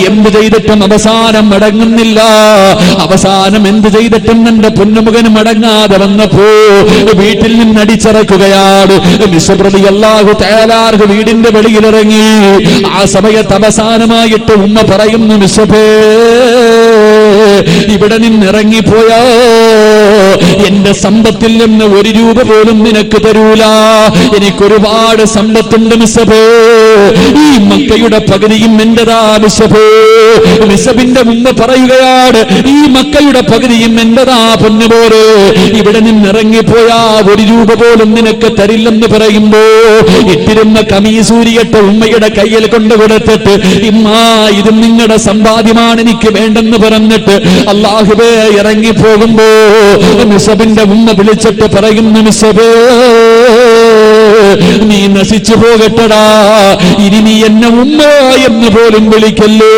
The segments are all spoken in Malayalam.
എന്ത് ചെയ്തിട്ടും അവസാനം മടങ്ങുന്നില്ല. അവസാനം എന്ത് ചെയ്തിട്ടും എന്റെ പൊന്നുമകൻ മടങ്ങാതെ വന്നപ്പോ വീട്ടിൽ നിന്ന് അടിച്ചിറക്കുകയാണ്. റളിയല്ലാഹു തആല വീടിന്റെ വെളിയിലിറങ്ങി. ആ സമയത്ത് അവസാനമായിട്ട് ഉമ്മ പറയുന്നു, മിസ്സബേ ഇവിടെ നിന്നിറങ്ങിപ്പോയാ എന്റെ സമ്പത്തിൽ നിന്ന് ഒരു രൂപ പോലും നിനക്ക് തരൂല. എനിക്കൊരുപാട് സമ്പത്തുണ്ട് മിസ്സബേ. ഈ മക്കയുടെ പകുതിയും എന്റെതാ മിസ്സബേ. മിസ്സബിന്റെ മുമ്പ് പറയുകയാണ്, ഈ മക്കയുടെ പകുതിയും എന്റെതാ പൊന്നുപോലെ. ഇവിടെ നിന്നിറങ്ങിപ്പോയാ ഒരു രൂപ പോലും നിനക്ക് തരില്ലെന്ന് പറയുമ്പോ ഇട്ടിരുന്ന കമീസൂരിയട്ട ഉമ്മയുടെ കയ്യിൽ കൊണ്ടു കൊടുത്തിട്ട്, ഇമ്മാ ഇത് നിങ്ങളുടെ സമ്പാദ്യമാണ്, എനിക്ക് വേണ്ടെന്ന് പറഞ്ഞിട്ട് അല്ലാഹുവേ ഇറങ്ങിപ്പോകുമ്പോ മിസ്സബിന്റെ ഉമ്മ വിളിച്ചിട്ട് പറയുന്നു, മിസ്സബേ നീ നശിച്ചു പോകട്ടടാ, ഇനി നീ എന്നെ ഉമ്മ എന്ന് പോലും വിളിക്കല്ലേ.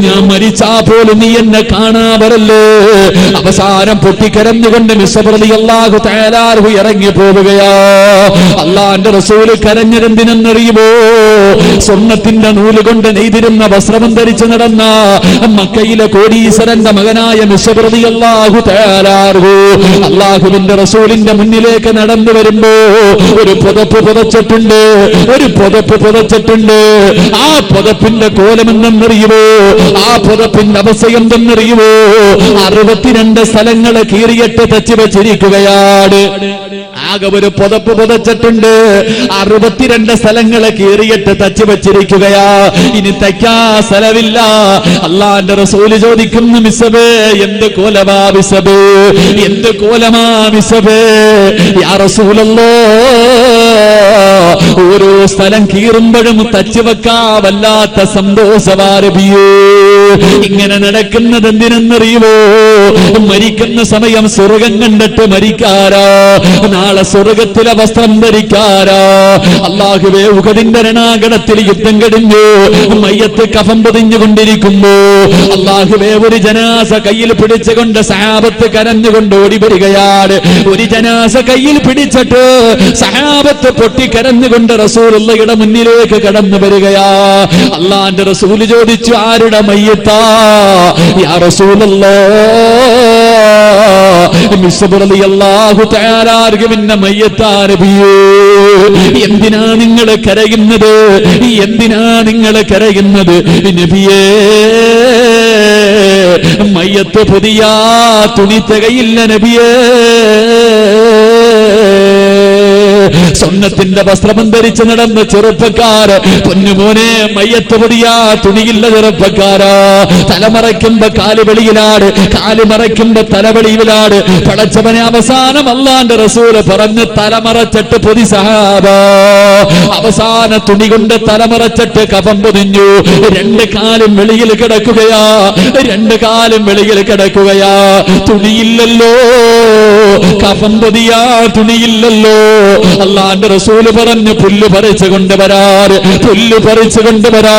ഞാൻ മരിച്ചാ പോലും നീ എന്നെ കാണാവരല്ലേ. അവസാനം പൊട്ടിക്കരഞ്ഞുകൊണ്ട് മിസ്സബ് റളിയല്ലാഹു തആല ഇറങ്ങി പോവുകയാ. അല്ലാഹുവിന്റെ റസൂല് കരഞ്ഞതെന്തിനെന്നറിയുമോ? സ്വർണത്തിന്റെ നൂല് കൊണ്ട് നെയ്തിരുന്ന വസ്ത്രം ധരിച്ചു നടന്ന മക്കയിലെ കോടീശ്വരന്റെ മകനായ മിസ്സബ് റളിയല്ലാഹു തആല അല്ലാഹുവിന്റെ റസൂലിന്റെ മുന്നിലേക്ക് നടന്നു വരുമ്പോ ഒരു പുതപ്പ് പുതച്ചിട്ടുണ്ട്, ഒരു പുതപ്പ് പുതച്ചിട്ടുണ്ട്. ആ പുതപ്പിന്റെ കോലമെന്നറിയുമോ? ആ പുതപ്പിന്റെ അവസ്ഥ എന്തെന്നറിയുമോ? 62 സ്ഥലങ്ങള് കീറിയിട്ട് തച്ചു വെച്ചിരിക്കുകയാണ്. ആകെ ഒരു പുതപ്പ് പുതച്ചിട്ടുണ്ട്, 62 സ്ഥലങ്ങള് കീറിയിട്ട് തച്ചു വെച്ചിരിക്കുകയാ. ഇനി തയ്ക്കാ സ്ഥലമില്ല. അല്ലാഹുവിന്റെ റസൂല് ചോദിക്കുന്നു, മിസ്സബേ എന്ത് കോലമാ മിസ്സബേ, എന്ത് കോലമാ മിസ്സബേ? യാ റസൂലല്ലാഹ്, ഓരോ സ്ഥലം കീറുമ്പോഴും തച്ചു വെക്കാ വല്ലാത്ത സന്തോഷവാരബിയേ. ഇങ്ങനെ നടക്കുന്നത് എന്തിനെന്നറിയുമോ? മരിക്കുന്ന സമയം സ്വർഗം കണ്ടിട്ട് മരിക്കാരാ, നാളെ സ്വർഗത്തിലെ വസ്ത്രം ധരിക്കാരാ. അല്ലാഹുവേ, ഉഹദിന്റെ രണാകണത്തിൽ യുദ്ധം കഴിഞ്ഞു, മയ്യത്ത് കഫം പൊതിഞ്ഞുകൊണ്ടിരിക്കുമ്പോ അല്ലാഹുവേ ഒരു ജനാസ കയ്യിൽ പിടിച്ചുകൊണ്ട് സഹാബത്ത് കരഞ്ഞുകൊണ്ട് ഓടി വരികയാണ്. ഒരു ജനാസ കയ്യിൽ പിടിച്ചിട്ട് സഹാബത്ത് പൊട്ടിക്കരഞ്ഞുകൊണ്ട് റസൂലുള്ളാഹിയുടെ മുന്നിലേക്ക് കടന്നു വരികയാ. അല്ലാഹുവിന്റെ റസൂല് ചോദിച്ചു, ആരുടെ മയ്യത്താ? യാ റസൂലല്ലാഹ്, മിസ്ബ് റളിയല്ലാഹു തആല അർഗുവിന്റെ മയ്യത്താ നബിയേ. എന്തിനാ നിങ്ങൾ കരയുന്നത്? എന്തിനാ നിങ്ങൾ കരയുന്നത് നബിയേ? മയ്യത്ത് പുതിയ തുണി തികയില്ല നബിയേ. സ്വർണത്തിന്റെ വസ്ത്രം ധരിച്ച് നടന്ന ചെറുപ്പക്കാര്, പൊന്നുമോനെ മയ്യത്ത് പൊടിയാ തുണിയില്ല ചെറുപ്പക്കാരാ. തലമറയ്ക്കുമ്പോ കാല് വെളിയിലാണ്, കാല് മറയ്ക്കുമ്പോ തലവെളിയിലാണ്. പടച്ചവനെ അവസാനം അല്ലാഹുവിന്റെ റസൂല് പറഞ്ഞ് തലമറച്ചിട്ട് പൊതി സഹാബ. അവസാന തുണി കൊണ്ട് തലമറച്ചിട്ട് കഫം പൊതിഞ്ഞു. 2 കാലും വെളിയിൽ കിടക്കുകയാ, 2 കാലും വെളിയിൽ കിടക്കുകയാ. തുണിയില്ലല്ലോ, കഫം പൊതിയാ തുണിയില്ലല്ലോ. അല്ലാഹുവിന്റെ റസൂല് പറഞ്ഞു, പുല്ല് പറിച്ചു കൊണ്ടുവരാറ്, പുല്ല് പറിച്ചു കൊണ്ടുവരാ.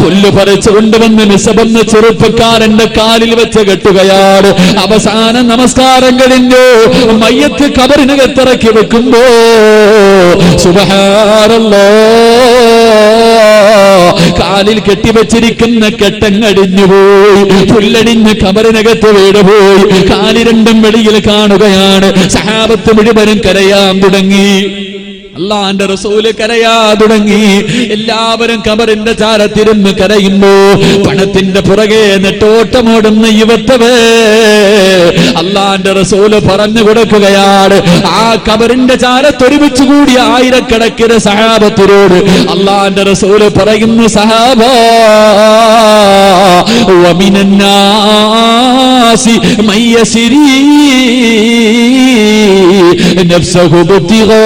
പുല്ല് പറിച്ചു കൊണ്ടുവന്ന് മിസ്സബെന്ന ചെറുപ്പക്കാരന്റെ കാലിൽ വെച്ച് കെട്ടുകയാണ്. അവസാന നമസ്കാരം കഴിഞ്ഞു മയ്യത്ത് കബറിനകത്തിറക്കി വെക്കുമ്പോ സുബ്ഹാനല്ലാഹ്, കാലിൽ കെട്ടിവെച്ചിരിക്കുന്ന കെട്ടങ്ങടിഞ്ഞുപോയി, പുല്ലടിഞ്ഞ് കബറിനകത്ത് വീടുപോയി. കാല് രണ്ടും വെളിയിൽ കാണുകയാണ്. സഹാബത്ത് മുഴുവനും കരയാൻ തുടങ്ങി. അല്ലാഹുവിന്റെ റസൂല് കരയാ തുടങ്ങി. എല്ലാവരും കബറിന്റെ ചാരത്തിരുന്ന് കരയുമ്പോ പണത്തിന്റെ പുറകെ നെട്ടോട്ടമോടുന്ന യുവത്തവേ അല്ലാഹുവിന്റെ റസൂല് പറഞ്ഞു കൊടുക്കുകയാണ്. ആ കബറിന്റെ ചാരത്തൊരുമിച്ച് കൂടി ആയിരക്കണക്കിന് സഹാബത്തിനോട് അല്ലാഹുവിന്റെ റസൂല് പറയുന്നു, സഹാബാ വമിനന്നാസി മയ്യസിരി നഫ്സഹു ബിത്തിഗാ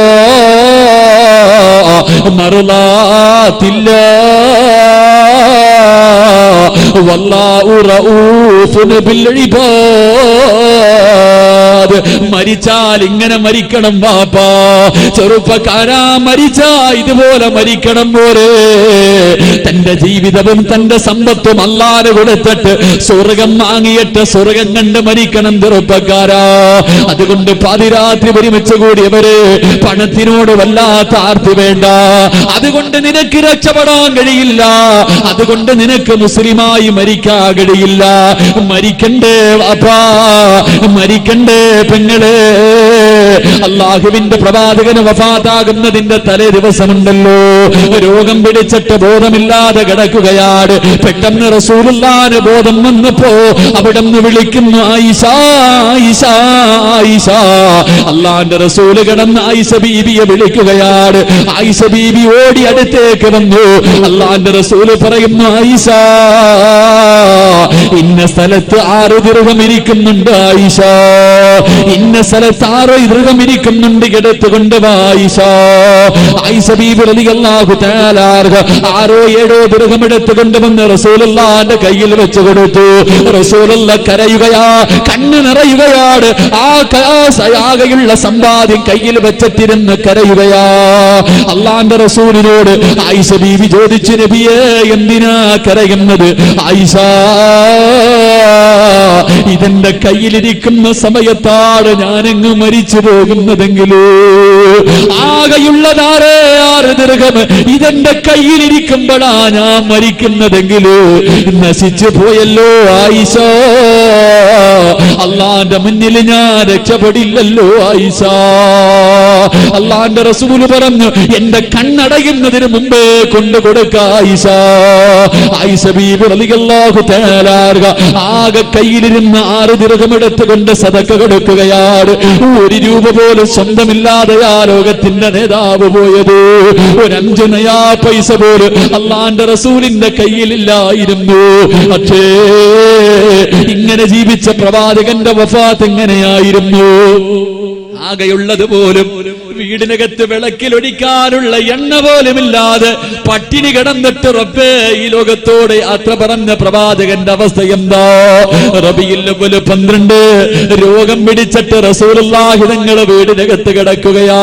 മർളാത്തില്ലാഹ് വല്ലാഹു റഊഫുൻ ബിൽ ഇബാദ്. മരിച്ചാൽ ഇങ്ങനെ മരിക്കണം വാപ്പാ. ചെറുപ്പക്കാരാ, മരിച്ചാ ഇതുപോലെ മരിക്കണം പോരെ. തന്റെ ജീവിതവും തന്റെ സമ്പത്തും അല്ലാഹു കൊടുത്തിട്ട് സ്വർഗം വാങ്ങിയിട്ട് സ്വർഗം കണ്ട് മരിക്കണം ചെറുപ്പക്കാരാ. അതുകൊണ്ട് പാതിരാത്രി ഒരുമിച്ച് കൂടിയവര് പണത്തിനോട് വല്ലാത്ത ആർത്തി വേണ്ട. അതുകൊണ്ട് നിനക്ക് രക്ഷപ്പെടാൻ കഴിയില്ല. അതുകൊണ്ട് നിനക്ക് മുസ്ലിമായി മരിക്കാൻ കഴിയില്ല. മരിക്കണ്ടേ വാപ്പാ, മരിക്കണ്ടേ പെങ്ങളെ. അള്ളാഹുവിന്റെ പ്രവാചകന് വഫാത്താകുന്നതിന്റെ തലേ ദിവസമുണ്ടല്ലോ, രോഗം പിടിച്ചിട്ട് ബോധമില്ലാതെ കിടക്കുകയാണ്. പെട്ടെന്ന് റസൂലുള്ളാഹിന് ബോധം വന്നപ്പോ അവിടുന്ന് വിളിക്കുന്നു, ആയിഷ ആയിഷ ആയിഷ. അള്ളാന്റെ റസൂല് കിടന്ന് ആയിഷ ബീബിയെ വിളിക്കുകയാണ്. ആയിഷ ബീബി ഓടി അടുത്തേക്ക് വന്നു. അള്ളാന്റെ റസൂല് പറയുന്നു, ആയിഷ ഇന്ന സ്ഥലത്ത് 6 ദിർഹം ഇരിക്കുന്നുണ്ട് ആയിഷ, ഇന്ന സ്ഥലത്ത് 6 ദിർഹം ഇരിക്കുന്നുണ്ട്, എടുത്തുകൊണ്ട് വാ ആയിഷ. ആയിഷ ബീബി റളിയല്ലാഹു തആല 6 7 ദിർഹം എടുത്തുകൊണ്ട് വന്ന് റസൂലുള്ളാഹിന്റെ കയ്യിൽ വെച്ച് കൊടുത്തു. റസൂലുള്ള കരയുകയാ, കണ്ണ് നിറയുകയാണ്. ആകെയുള്ള സമ്പാദ്യം കയ്യിൽ വെച്ചിരുന്ന് കരയുകയാ. അള്ളാന്റെ റസൂലിനോട് ആയിഷ ബീബി ചോദിച്ചു, നബിയേ എന്തിനാ കരയുന്നത്? ആയിഷ, ഇതെന്റെ കയ്യിലിരിക്കുന്ന സമയത്താണ് ഞാനങ്ങ് മരിച്ചു പോകുന്നതെങ്കിലോ, ആകെയുള്ളതാരേ 6 ദിർഹം ഇതെന്റെ കയ്യിലിരിക്കുമ്പോഴാ ഞാൻ മരിക്കുന്നതെങ്കിലോ നശിച്ചു പോയല്ലോ ആയിഷ. അള്ളാന്റെ മുന്നിൽ ഞാൻ രക്ഷപ്പെടില്ലല്ലോ ആയിഷ. അള്ളാന്റെ റസൂല് പറഞ്ഞു, എന്റെ കണ്ണടയുന്നതിന് മുമ്പേ കൊണ്ടു കൊടുക്ക ആയിഷ. ആയിഷ ബീബി റളിയല്ലാഹു തആല ആകെ കയ്യിലിരുന്ന 6 ദിർഹം എടുത്തുകൊണ്ട് സദഖ കൊടുക്കുകയാണ്. 1 രൂപ പോലും സ്വന്തമില്ലാതെ ആ ലോകത്തിന്റെ നേതാവ് പോയത്. ഒരു 5 നയാ പൈസ പോലും അള്ളാന്റെ റസൂലിന്റെ കയ്യിലില്ലായിരുന്നു. പക്ഷേ ഇങ്ങനെ ജീവിച്ച പ്രവാചകന്റെ വഫാത്ത് എങ്ങനെയായിരുന്നു? ആകെയുള്ളത് പോലും വീടിനകത്ത് വിളക്കിലൊടിക്കാനുള്ള എണ്ണ പോലുമില്ലാതെ പട്ടിണി കിടന്നിട്ട് റബ്ബേ ഈ ലോകത്തോടെ യാത്ര പറഞ്ഞ പ്രവാചകന്റെ അവസ്ഥ എന്താ? റബീഉൽ അവ്വൽ 12 രോഗം പിടിച്ചിട്ട് റസൂലുള്ളാഹി തങ്ങളുടെ വീടിനകത്ത് കിടക്കുകയാ.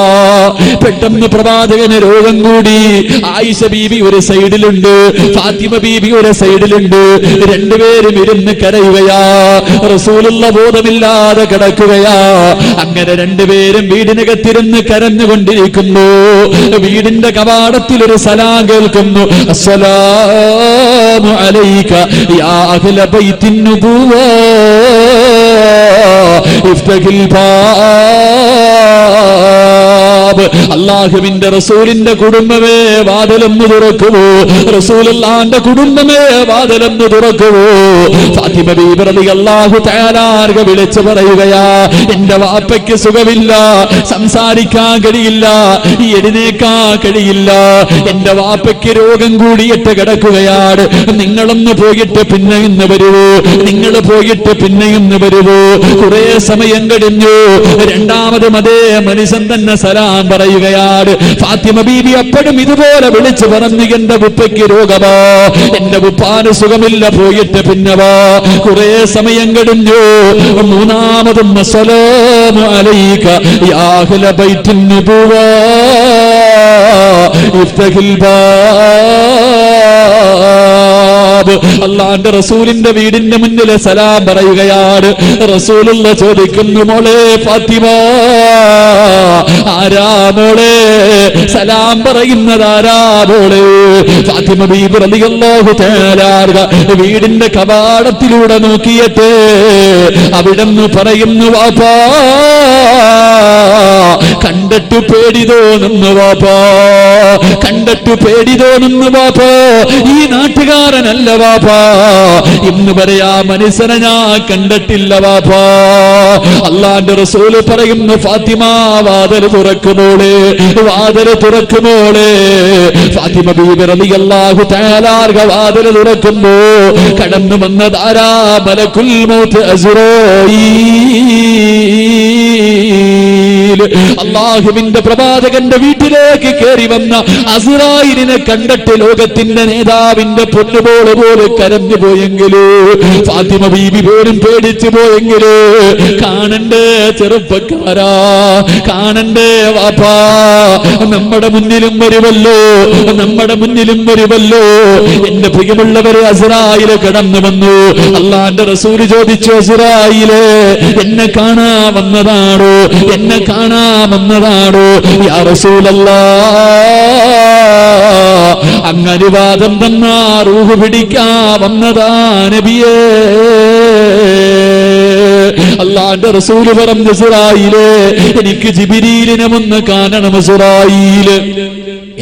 പെട്ടെന്ന് പ്രവാചകന് രോഗം കൂടി. ആയിഷ ബീബി ഒരു സൈഡിലുണ്ട്, ഫാത്തിമ ബീബി ഒരു സൈഡിലുണ്ട്. രണ്ടുപേരും ഇരുന്ന് കരയുകയാ. റസൂലുള്ള ബോധമില്ലാതെ കിടക്കുകയാ. അങ്ങനെ രണ്ടുപേരും വീടിനകത്തിരുന്ന് കരഞ്ഞുകൊണ്ടിരിക്കുന്നു. വീടിന്റെ കവാടത്തിൽ ഒരു സലാം കേൾക്കുന്നു, അസ്സലാമു അലൈക യാ അഹ്ല ബൈത്തിൻ നുബുവ ഇഫ്തഹിൽ ബാബ്. അല്ലാഹുവിന്റെ റസൂലിന്റെ കുടുംബമേ വാതിലൊന്ന് തുറക്കുവോ, റസൂലുള്ളാഹിന്റെ കുടുംബമേ വാതിലൊന്ന് തുറക്കുവോ. ഫാത്തിമ ബീബി റളിയല്ലാഹു തആല വിളിച്ചു പറയുകയാ, എന്റെ വാപ്പയ്ക്ക് സുഖമില്ല, സംസാരിക്കാൻ കഴിയില്ല, എഴുന്നേക്കാൻ കഴിയില്ല, എന്റെ വാപ്പയ്ക്ക് രോഗം കൂടിയിട്ട് കിടക്കുകയാണ്. നിങ്ങളൊന്ന് പോയിട്ട് പിന്നെ ഇന്ന് വരുവോ, നിങ്ങൾ പോയിട്ട് പിന്നെ ഇന്ന് വരുവോ. കുറെ സമയം കഴിഞ്ഞു. രണ്ടാമതും അതേ മനുഷ്യൻ തന്നെ സലാം പറയുകയാണ്. ഫാത്തിമ ബീബി അപ്പോഴും ഇതുപോലെ വിളിച്ചു പറഞ്ഞു, എന്റെ ഉപ്പയ്ക്ക് രോഗമാ, എന്റെ ഉപ്പാന് സുഖമില്ല, പോയിട്ട് പിന്നെ വാ. കുറെ സമയം കഴിഞ്ഞു. മൂന്നാമതും അസ്സലാമു അലൈക യാ അഹ്ല ബൈത്തിൻ നുബുവ ഇഫ്തഹിൽ ബാബ്. അല്ലാഹുവിന്റെ റസൂലിന്റെ വീടിന്റെ മുന്നിൽ സലാം പറയുകയാണ്. റസൂലുള്ള ചോദിക്കുന്നു, മോളെ ഫാത്തിമ, ആരാ മോളെ സലാം പറയുന്നത്? ആരാ മോളെ? ഫാത്തിമ ബീബി റളിയല്ലാഹു തആല വീടിന്റെ കവാടത്തിലൂടെ നോക്കിയിട്ട് അവിടെന്ന് പറയുന്നു, വാപ്പാ, കണ്ടിട്ട് പേടി തോന്നുന്നു വാപ്പാ, കണ്ടിട്ട് പേടി തോന്നുന്നു വാപ്പാ. ഈ നാട്ടുകാരനല്ല വാപ്പാ, ഇന്ന് പറയാ മനുഷ്യനെ ഞാൻ കണ്ടിട്ടില്ല വാപ്പാ. അല്ലാഹുവിന്റെ റസൂല് പറയുന്നു, ഫാത്തിമ വാതിൽ തുറക്കുമോളെ, വാതിൽ തുറക്കുമോളെ. ഫാത്തിമ ബീബി റളിയല്ലാഹു തആല വാതിൽ തുറക്കുമ്പോ കടന്നു വന്നതാരാ? മലക്കുൽ മൗത്ത് അസ്റായീൽ. അല്ലാഹുവിന്റെ പ്രവാചകന്റെ വീട്ടിലേക്ക് കയറി വന്ന അസ്റായിലിനെ കണ്ടിട്ട് ലോകത്തിന്റെ നേതാവിന്റെ പൊന്നുപോലെ പോലെ കരഞ്ഞു പോയെങ്കിലോ, ഫാത്തിമ ബീബി പോലും പേടിച്ചു പോയെങ്കിലോ, കാണണ്ടേ ചെറുപ്പക്കാരാ, കാണണ്ടേ വാപ്പാ, നമ്മുടെ മുന്നിലും വരുമല്ലോ, നമ്മുടെ മുന്നിലും വരുമല്ലോ. എന്റെ പ്രിയമുള്ളവരെ, അസ്റായില് കടന്നു വന്നു. അല്ലാഹുവിന്റെ റസൂൽ ചോദിച്ചു, അസ്റായിലേ, എന്നെ കാണാ വന്നതാണോ, എന്നെ കാണാ വന്നതാണോ? യാ റസൂലല്ലാഹ്, അങ്ങ് അനുവാദം തന്നാ റൂഹ് പിടിക്കാ വന്നതാ നബിയേ. അല്ലാഹുവിന്റെ റസൂൽ പറഞ്ഞു, അസ്റായിലേ, എനിക്ക് ജിബ്രീലിനെ ഒന്ന് കാണണം അസ്റായില്,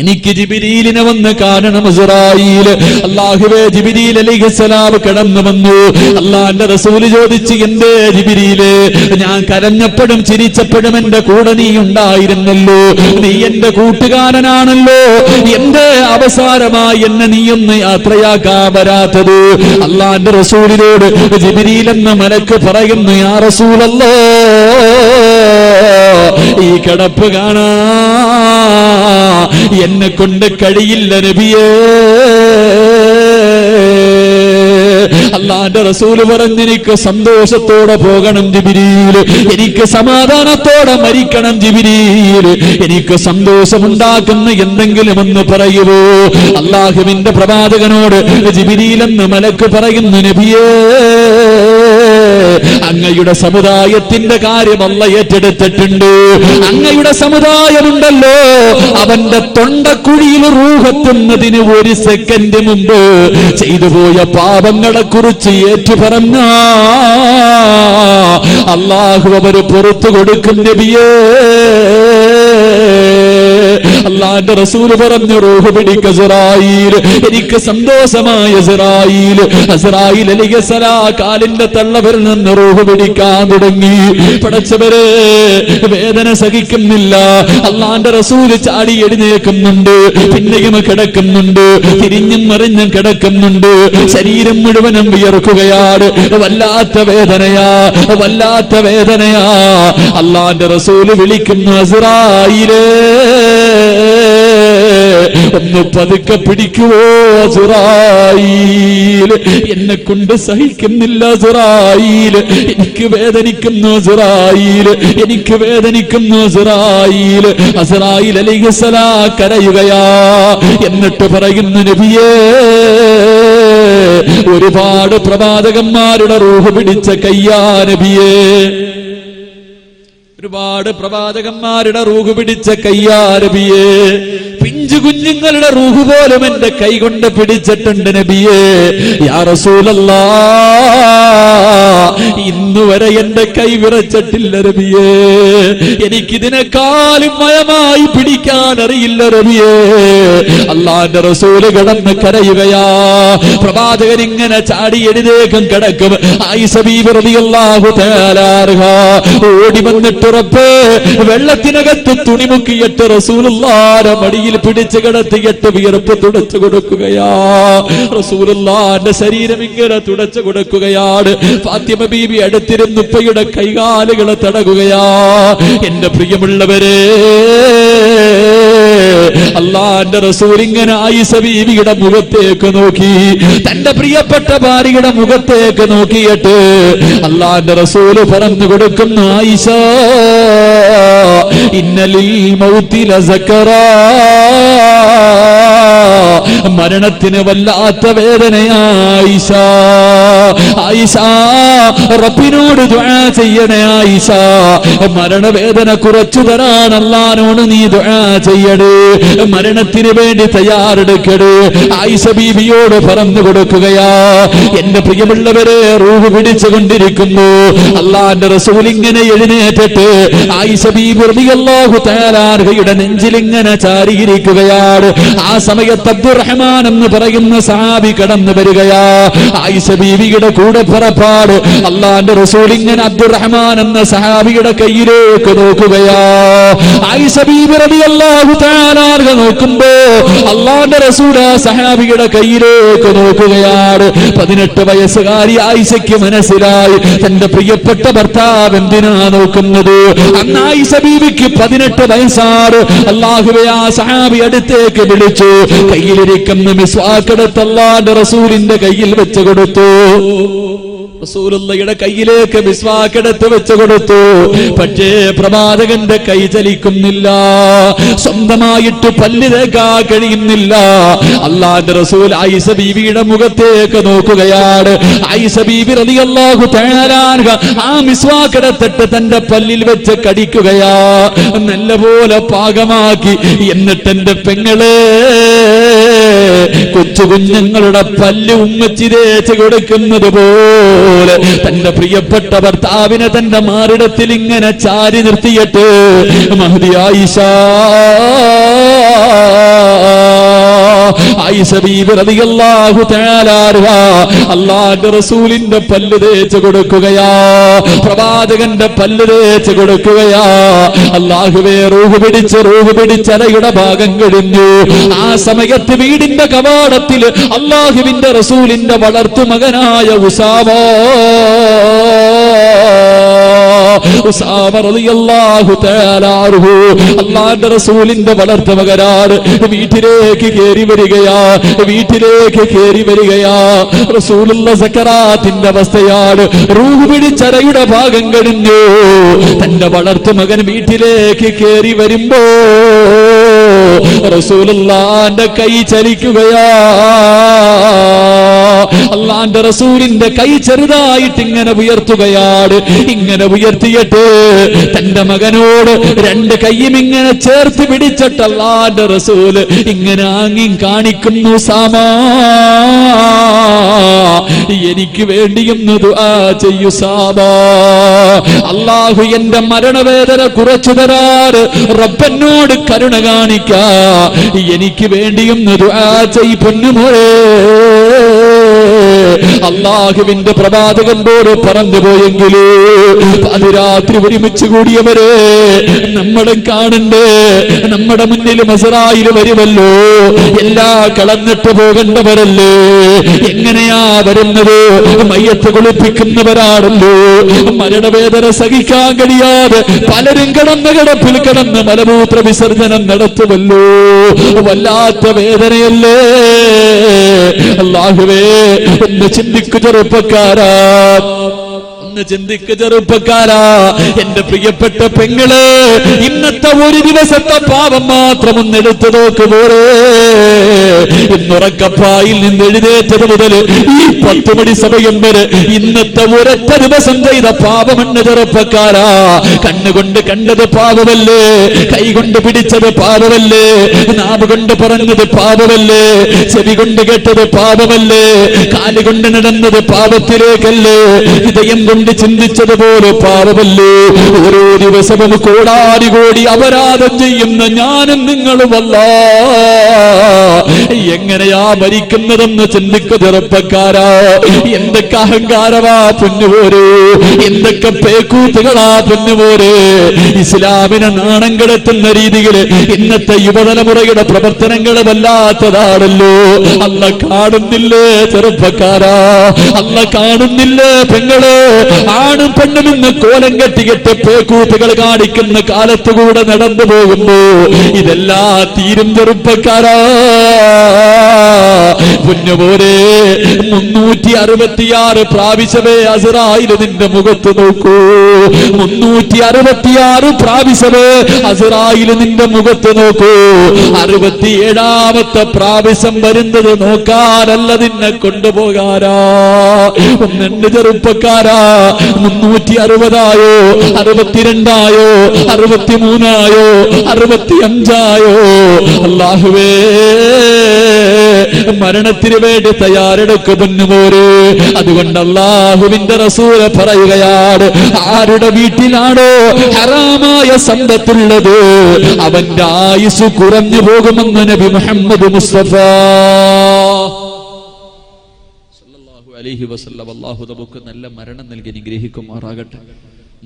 എനിക്ക് ജിബ്രീലിനെ വന്ന് കാണണം അസ്റായീൽ. അല്ലാഹുവേ, ജിബ്രീൽ അലൈഹിസ്സലാം കടന്നു വന്നു. അല്ലാഹുവിന്റെ റസൂൽ ചോദിച്ചു, എന്തേ ജിബ്രീലേ, ഞാൻ കരഞ്ഞപ്പോഴും ചിരിച്ചപ്പോഴും എന്റെ കൂടെ നീ ഉണ്ടായിരുന്നല്ലോ, നീ എന്റെ കൂട്ടുകാരനാണല്ലോ, എന്റെ അവസാനമായി എന്നെ നീയൊന്ന് യാത്രയാക്കാൻ വരാത്തത്? അല്ലാഹുവിന്റെ റസൂലിനോട് ജിബ്രീൽ എന്ന മലക്ക് പറയുന്നു, യാ റസൂലല്ലാഹ്, ഈ കിടപ്പ് കാണാ എന്നെ കൊണ്ട് കഴിയില്ല നബിയേ. അല്ലാഹുവിന്റെ റസൂൽ പറഞ്ഞു, എനിക്ക് സന്തോഷത്തോടെ പോകണം ജിബ്രീൽ, എനിക്ക് സമാധാനത്തോടെ മരിക്കണം ജിബ്രീൽ, എനിക്ക് സന്തോഷമുണ്ടാക്കുന്ന എന്തെങ്കിലും ഒന്ന് പറയുവോ? അല്ലാഹുവിന്റെ പ്രവാചകനോട് ജിബ്രീൽ എന്ന് മലക്ക് പറയുന്നു, നബിയേ, അങ്ങയുടെ സമുദായത്തിന്റെ കാര്യം അല്ലാഹ് ഏറ്റെടുത്തിട്ടുണ്ട്. അങ്ങയുടെ സമുദായമുണ്ടല്ലോ, അവന്റെ തൊണ്ടക്കുഴിയിൽ റൂഹെത്തുന്നതിന് ഒരു സെക്കൻഡ് മുമ്പ് ചെയ്തുപോയ പാപങ്ങളെ കുറിച്ച് ഏറ്റുപറഞ്ഞ അല്ലാഹു അവര് പുറത്തു കൊടുക്കും നബിയേ. അല്ലാഹുവിന്റെ റസൂൽ പറഞ്ഞു, റൂഹ് പിടിക്ക അസ്റായീൽ, എനിക്ക് സന്തോഷമായ അസ്റായീൽ. അസ്റായീൽ അലൈഹിസ്സലാം കാലിന്റെ തള്ളവരിൽ നിന്ന് റൂഹ് പിടിക്കാൻ തുടങ്ങി. പടച്ചവരെ, വേദന സഹിക്കുന്നില്ല. അല്ലാഹുവിന്റെ റസൂൽ ചാടി എഴുന്നേൽക്കുന്നുണ്ട്, പിന്നെയും കിടക്കുന്നുണ്ട്, തിരിഞ്ഞും മറിഞ്ഞും കിടക്കുന്നുണ്ട്, ശരീരം മുഴുവനും വിയർക്കുകയാണ്. വല്ലാത്ത വേദനയാ, വല്ലാത്ത വേദനയാ. അല്ലാഹുവിന്റെ റസൂൽ വിളിക്കുന്നു, അസ്റായീലേ, ഒന്ന് പതുക്കെ പിടിക്കുവോ അസ്റായീൽ, എന്നെ കൊണ്ട് സഹിക്കുന്നില്ല അസ്റായീൽ, എനിക്ക് വേദനിക്കുന്നു അസ്റായീൽ, എനിക്ക് വേദനിക്കുന്നു അസ്റായീൽ. അസ്റായീൽ അലൈഹിസ്സലാം കരയുകയാ. എന്നിട്ട് പറയുന്നു, നബിയേ, ഒരുപാട് പ്രവാചകന്മാരുടെ റൂഹ് പിടിച്ച കയ്യാ നബിയേ, ഒരുപാട് പ്രവാചകന്മാരുടെ റൂഹ് പിടിച്ച കയ്യാ നബിയേ, പിഞ്ചു കുഞ്ഞുങ്ങളുടെ റൂഹ് പോലും എന്റെ കൈ കൊണ്ട് പിടിച്ചിട്ടുണ്ട് നബിയേ. യാ റസൂലല്ലാഹ്, ഇന്നുവരെ എന്റെ കൈ വിറച്ചിട്ടില്ല നബിയേ, എനിക്കിതിനെക്കാളും മയമായി പിടിക്കാൻ അറിയില്ല നബിയേ. അല്ലാഹുവിന്റെ റസൂല് കിടന്ന് കരയുകയാ. പ്രവാചകൻ ഇങ്ങനെ ചാടി എഴുന്നേക്കും കിടക്കും. ആയിഷ ബീബി റളിയല്ലാഹു തആല അൻഹാ ഓടി വന്നിട്ട്, റബ്ബേ, വെള്ളത്തിനകത്ത് തുണിമുക്കിയിട്ട് റസൂലുള്ളാഹിന്റെ മടിയിൽ പിടിച്ചു കിടത്തിയിട്ട് വിയർപ്പ് തുടച്ചു കൊടുക്കുകയാ. റസൂലുള്ളാഹിന്റെ ശരീരം ഇങ്ങനെ തുടച്ചു കൊടുക്കുകയാണ്. ഫാത്തിമ ബീബി അടുത്തിരുന്ന് ഉപ്പയുടെ കൈകാലുകളെ തടകുകയാ. എന്റെ പ്രിയമുള്ളവരെ, അല്ലാഹുവിന്റെ റസൂൽ ഇങ്ങനെ ആയിഷ ബീവിയുടെ മുഖത്തേക്ക് നോക്കി, തന്റെ പ്രിയപ്പെട്ട ഭാര്യയുടെ മുഖത്തേക്ക് നോക്കിയിട്ട് അല്ലാഹുവിന്റെ റസൂൽ പറഞ്ഞു കൊടുക്കുന്നു, ആയിഷ, ഇന്നലിൽ മൗതി ലസക്കറാ, മരണത്തിന് വല്ലാത്ത വേദനയാ ആയിഷ. ആയിഷ, റബ്ബിനോട് ദുആ ചെയ്യണേ ആയിഷ, മരണവേദന കുറച്ചു തരാൻ അല്ലാഹുവിനോട് നീ ദുആ ചെയ്യണേ, മരണത്തിന് വേണ്ടി തയ്യാറെടുക്കണേ. ആയിഷ ബീവിയോട് പറഞ്ഞു കൊടുക്കുകയാ. എന്റെ പ്രിയമുള്ളവരെ, റൂഹ് പിടിച്ചുകൊണ്ടിരിക്കുന്നു. അല്ലാഹുവിന്റെ റസൂൽ ഇങ്ങനെ എഴുന്നേറ്റിട്ട് ആയിഷ ബീബി റളിയല്ലാഹു തആല അൻഹയുടെ നെഞ്ചിൽ ഇങ്ങനെ ചാരിയിരിക്കുകയാണ്. ആ സമയത്ത് അബ്ദുറഹ്മാൻ എന്ന് പറയുന്ന സഹാബി കടന്നു വരികയാ. ആയിഷ ബീവിയുടെ ബീവിയുടെ കൂടെ പുറപ്പാട്. അള്ളാന്റെ റസൂൽ ഇങ്ങനെ അബ്ദുറഹ്മാൻ എന്ന സഹാബിയുടെ കയ്യിലേക്ക് നോക്കുകയാ. ആയിഷ ബീവി റളിയല്ലാഹു തആല അൻഹ നോക്കുമ്പോ അള്ളാന്റെ റസൂൽ ആ സഹാബിയുടെ കയ്യിലേക്ക് നോക്കുകയാണ്. 18 വയസ്സുകാരി ആയിഷയ്ക്ക് മനസ്സിലായി തന്റെ പ്രിയപ്പെട്ട ഭർത്താവ് എന്തിനാ നോക്കുന്നത്. അന്ന് ആയിഷ ബീവിക്ക് 18 വയസ്സാണ്. അല്ലാഹുവേ, ആ സഹാബി അടുത്തേക്ക് വിളിച്ചു. കയ്യിലിരിക്കുന്ന മിസ്വാക്കെടുത്ത് അല്ലാഹുവിന്റെ റസൂലിന്റെ കയ്യിൽ വെച്ച് കൊടുത്തു. റസൂലുള്ളാഹിയുടെ കയ്യിലേക്ക് മിസ്വാക്കെടുത്ത് വെച്ച് കൊടുത്തു. പക്ഷേ പ്രവാചകന്റെ കൈ ചലിക്കുന്നില്ല. സ്വന്തമായിട്ട് പല്ല് തേക്കാൻ കഴിയുന്നില്ല. അല്ലാഹുവിന്റെ റസൂൽ ആയിഷ ബീവിയുടെ മുഖത്തേക്ക് നോക്കുകയാണ്. ആയിഷ ബീവി റളിയല്ലാഹു തആല അൻഹ ആ മിസ്വാക്കെടുത്തിട്ട് തന്റെ പല്ലിൽ വെച്ച് കടിക്കുകയാ. നല്ലപോലെ പാകമാക്കി. എന്നിട്ട് എന്റെ പെങ്ങളെ, കൊച്ചു കുഞ്ഞുങ്ങളുടെ പല്ല് ഉമ്മച്ചി തേച്ച് കൊടുക്കുന്നത് പോലെ തന്റെ പ്രിയപ്പെട്ട ഭർത്താവിനെ തന്റെ മാറിടത്തിൽ ഇങ്ങനെ ചാരി നിർത്തിയിട്ട് മഹദി ആയിഷ ബീവി റളിയല്ലാഹു തആല അൻഹ അല്ലാഹുവിന്റെ റസൂലിന്റെ പല്ല് തേച്ച് കൊടുക്കുകയാ. പ്രവാചകന്റെ പല്ല് തേച്ച് കൊടുക്കുകയാ. അല്ലാഹുവേ, റൂഹ് പിടിച്ച് അലയുടെ ഭാഗം കഴിഞ്ഞു. ആ സമയത്ത് വീടിന്റെ കവാടത്തിൽ അല്ലാഹുവിന്റെ റസൂലിന്റെ വളർത്തു മകനായ ഉസാമ റളിയല്ലാഹു തആല അൻഹു അല്ലാഹുവിന്റെ റസൂലിന്റെ വളർത്തു മകനാണ്. വീട്ടിലേക്ക് കേറി വരികയാ. റസൂലുള്ള സക്കറാത്തിന്റെ അവസ്ഥയാണ്. റൂഹ് പിടിച്ചരയുടെ ഭാഗം കഴിഞ്ഞു. തന്റെ വളർത്തു മകൻ വീട്ടിലേക്ക് കേറി വരുമ്പോ റസൂലുള്ളാന്റെ കൈ ചലിക്കുകയാ. അല്ലാഹുവിന്റെ റസൂലിന്റെ കൈ ചെറുതായിട്ട് ഇങ്ങനെ ഉയർത്തുകയാണ്. ഇങ്ങനെ ഉയർത്തിയിട്ട് തന്റെ മകനോട് 2 കൈയും ഇങ്ങനെ ചേർത്ത് പിടിച്ചിട്ട് അല്ലാഹുവിന്റെ റസൂല് ഇങ്ങനെ ആംഗ്യം കാണിക്കുന്നു. സാമാ, എനിക്ക് വേണ്ടിയൊന്ന് ദുആ ചെയ്യൂ സാമാ. അല്ലാഹു എന്റെ മരണവേദന കുറച്ചു തരാറ് റബ്ബനോട് കരുണ കാണിക്കാ. എനിക്ക് വേണ്ടിയൊന്ന് ദുആ ചെയ്യ് പൊന്നുമോളെ. അല്ലാഹുവിന്റെ പ്രവാചകനോട് പറഞ്ഞു പോയെങ്കിലേ അതിരാത്രി ഒരുമിച്ച് കൂടിയവരെ നമ്മളെ കാണണ്ടേ. നമ്മുടെ മുന്നിൽ അസ്റായീൽ വരുമല്ലോ. എല്ലാ കളഞ്ഞിട്ട് പോകേണ്ടവരല്ലേ. എങ്ങനെയാ വരുന്നത്? മയ്യത്ത് കുളിപ്പിക്കുന്നവരാണല്ലോ. മരണവേദന സഹിക്കാൻ കഴിയാതെ പലരും കിടപ്പിൽ കിടന്ന് മലമൂത്ര വിസർജനം നടത്തുമല്ലോ. വല്ലാത്ത വേദനയല്ലേ. അല്ലാഹുവേ, ഒന്ന് ചിന്തിക്കു ചെറുപ്പക്കാരാ, ചെറുപ്പക്കാരാ. എന്റെ പ്രിയപ്പെട്ട പെങ്ങള്, ഇന്നത്തെ ഒരു ദിവസത്തെ പാപം മാത്രം ഒന്ന് എടുത്തു നോക്കുപോരേ. ഇന്നുറക്കപ്പായിൽ നിന്ന് എഴുന്നേറ്റത് മുതൽ ഈ 10 മണി സമയം വരെ ഇന്നത്തെ ഒരൊറ്റ ദിവസം ചെയ്ത പാപമെന്ന് ചെറുപ്പക്കാരാ. കണ്ണുകൊണ്ട് കണ്ടത് പാപമല്ലേ, കൈകൊണ്ട് പിടിച്ചത് പാപമല്ലേ, നാവ് കൊണ്ട് പറഞ്ഞത് പാപമല്ലേ, ചെവി കൊണ്ട് കേട്ടത് പാപമല്ലേ, കാലുകൊണ്ട് നടന്നത് പാപത്തിലേക്കല്ലേ, ഹൃദയം കൊണ്ട് ചിന്തിച്ചതുപോലെ പാപമല്ലേ. ഓരോ ദിവസവും കോടാനുകോടി അപരാധം ചെയ്യുന്ന ഞാനും നിങ്ങളുമല്ല. എങ്ങനെയാ മരിക്കുന്നതെന്ന് ചിന്തിക്ക ചെറുപ്പക്കാരാ. എന്തൊക്കെ അഹങ്കാരമാ പൊന്നുപോരെ, എന്തൊക്കെ പേക്കൂത്തുകളാ പൊന്നുപോരെ. ഇസ്ലാമിനെ നാണം കെടുത്തുന്ന രീതിയിൽ ഇന്നത്തെ യുവതലമുറയുടെ പ്രവർത്തനങ്ങൾ വല്ലാത്തതാണല്ലോ. അല്ല കാണുന്നില്ലേ ചെറുപ്പക്കാരാ, അല്ല കാണുന്നില്ലേ പെങ്ങള്. ആണും പെണ്ണും ഇന്ന് കോലം കെട്ടികെട്ട് പേക്കൂത്തുകൾ കാണിക്കുന്ന കാലത്തുകൂടെ നടന്നു പോകുമ്പോ ഇതെല്ലാം തീരും ചെറുപ്പക്കാരാ. പൊന്നുപോലെ 366 പ്രാവശ്യമേ അസ്റായീൽ നിന്റെ മുഖത്ത് നോക്കൂ. 366 പ്രാവശ്യമേ അസ്റായീൽ നിന്റെ മുഖത്ത് നോക്കൂ. 67ാമത്തെ പ്രാവശ്യം വരുന്നത് നോക്കാനല്ല, നിന്നെ കൊണ്ടുപോകാനാ. ഒന്നെന്റെ ചെറുപ്പക്കാരാ, 360ആയോ 62ആയോ 63ആയോ 65ആയോ. അല്ലാഹുവേ, മരണത്തിന് വേണ്ടി തയ്യാറെടുക്കുമെന്നുപോര്. അതുകൊണ്ട് അല്ലാഹുവിന്റെ റസൂൽ പറയുകയാണ്, ആരുടെ വീട്ടിലാണോ ഹറാമായ സമ്പത്തുള്ളത് അവന്റെ ആയുസ് കുറഞ്ഞു പോകുമെന്ന് നബി മുഹമ്മദ് മുസ്തഫ അലൈഹി വസല്ലം അല്ലാഹു നമുക്ക് നല്ല മരണം നൽകി അനുഗ്രഹിക്കുമാറാകട്ടെ.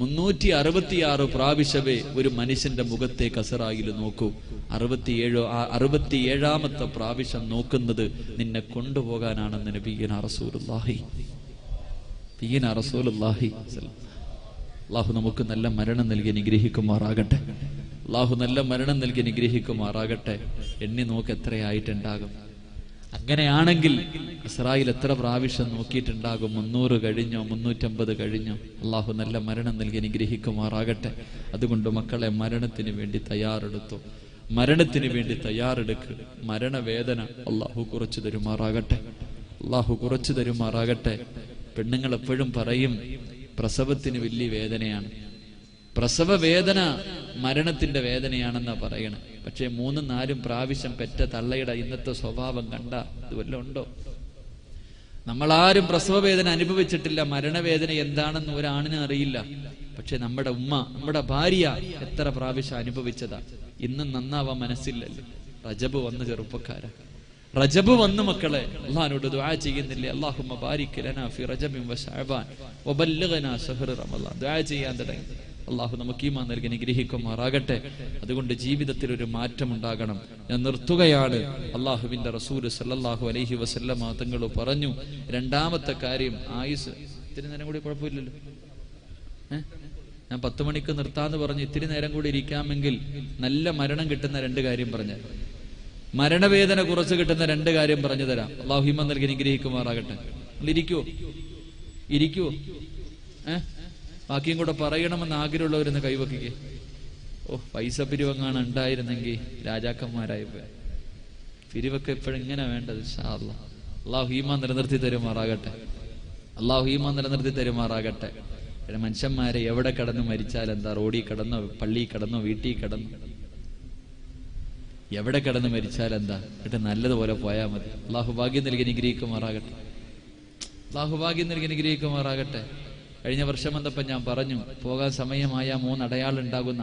366 പ്രാവശ്യമേ ഒരു മനുഷ്യന്റെ മുഖത്തേക്ക് അസറായിൽ നോക്കൂ. 67ാമത്തെ പ്രാവശ്യം നോക്കുന്നത് നിന്നെ കൊണ്ടുപോകാനാണെന്ന് നബിയനാ റസൂലുള്ളാഹി അല്ലാഹു നമുക്ക് നല്ല മരണം നൽകി അനുഗ്രഹിക്കുമാറാകട്ടെ. അല്ലാഹു നല്ല മരണം നൽകി അനുഗ്രഹിക്കുമാറാകട്ടെ. എണ്ണി നോക്ക് എത്രയായിട്ടുണ്ടാകും. അങ്ങനെയാണെങ്കിൽ ഇസ്രായേൽ എത്ര പ്രാവശ്യം നോക്കിയിട്ടുണ്ടാകും? 300 കഴിഞ്ഞോ 350 കഴിഞ്ഞോ? അല്ലാഹു നല്ല മരണം നൽകി അനുഗ്രഹിക്കുമാറാകട്ടെ. അതുകൊണ്ട് മക്കളെ, മരണത്തിന് വേണ്ടി തയ്യാറെടുത്തു. മരണത്തിന് വേണ്ടി തയ്യാറെടുക്ക്. മരണവേദന അല്ലാഹു കുറച്ചു തരുമാറാകട്ടെ. അല്ലാഹു കുറച്ചു തരുമാറാകട്ടെ. പെണ്ണുങ്ങൾ എപ്പോഴും പറയും പ്രസവത്തിന് വലിയ വേദനയാണ്. പ്രസവ വേദന മരണത്തിന്റെ വേദനയാണെന്നാ പറയണേ. പക്ഷെ 3-4 പ്രാവശ്യം പെറ്റ തള്ളയുടെ ഇന്നത്തെ സ്വഭാവം കണ്ട ഇത് വല്ലതും ഉണ്ടോ? നമ്മളാരും പ്രസവ വേദന അനുഭവിച്ചിട്ടില്ല. മരണവേദന എന്താണെന്ന് ഒരാണിനും അറിയില്ല. പക്ഷെ നമ്മുടെ ഉമ്മ, നമ്മുടെ ഭാര്യ എത്ര പ്രാവശ്യം അനുഭവിച്ചതാ. ഇന്നും നന്നാവാൻ മനസ്സില്ലല്ലോ. റജബ് വന്ന് ചെറുപ്പക്കാര, റജബ് വന്ന് മക്കളെ അല്ലാഹുവോട് ദുആ ചെയ്യുന്നില്ലേ? അല്ലാഹുമ്മ ബാരിക് ലനാ ഫി റജബിൻ വ ശഅബാൻ വബല്ലിഗ്നാ ശഹ്റ റമളാൻ. ദുആ ചെയ്യാൻ തുടങ്ങി. അല്ലാഹു നമുക്ക് ഈമാൻ നൽകി അനുഗ്രഹിക്കുമാറാകട്ടെ. അതുകൊണ്ട് ജീവിതത്തിൽ ഒരു മാറ്റം ഉണ്ടാകണം. ഞാൻ നിർത്തുകയാണ്. അല്ലാഹുവിന്റെ റസൂൽ സല്ലല്ലാഹു അലൈഹി വസല്ലമ തങ്ങൾ പറഞ്ഞു, രണ്ടാമത്തെ കാര്യം ആയുസ്. ഇത്തിരി നേരം കൂടി കുഴപ്പമില്ലല്ലോ. ഞാൻ 10 മണിക്ക് നിർത്താന്ന് പറഞ്ഞു. ഇത്തിരി നേരം കൂടി ഇരിക്കാമെങ്കിൽ നല്ല മരണം കിട്ടുന്ന 2 കാര്യം പറഞ്ഞു, മരണവേദന കുറച്ച് കിട്ടുന്ന 2 കാര്യം പറഞ്ഞു തരാം. അല്ലാഹു ഈമാൻ നൽകി അനുഗ്രഹിക്കുമാറാകട്ടെ. ഇരിക്കുവോ? ബാക്കിയും കൂടെ പറയണമെന്ന് ആഗ്രഹമുള്ളവരെന്ന് കൈവക്കിക്കേ. പൈസ പിരിവെങ്ങാണ് ഉണ്ടായിരുന്നെങ്കിൽ രാജാക്കന്മാരായി പോയി. പിരിവൊക്കെ എപ്പോഴും ഇങ്ങനെ വേണ്ടത്. അല്ലാഹു ഈമാൻ നിലനിർത്തി തരുമാറാകട്ടെ. അല്ലാഹു ഈമാൻ നിലനിർത്തി തരുമാറാകട്ടെ. പിന്നെ മനുഷ്യന്മാരെ എവിടെ കിടന്നു മരിച്ചാൽ എന്താ? റോഡിൽ കിടന്നോ, പള്ളിയിൽ കിടന്നോ, വീട്ടിൽ കിടന്നു, എവിടെ കിടന്ന് മരിച്ചാൽ എന്താ? എന്നിട്ട് നല്ലതുപോലെ പോയാൽ മതി. അല്ലാഹു ഭാഗ്യം നൽകി അനുഗ്രഹിക്കുമാറാകട്ടെ. അല്ലാഹു ഭാഗ്യം നൽകി അനുഗ്രഹിക്കുമാറാകട്ടെ. കഴിഞ്ഞ വർഷം വന്നപ്പോൾ ഞാൻ പറഞ്ഞു, പോകാൻ സമയമായ 3 അടയാളുണ്ടാകുന്ന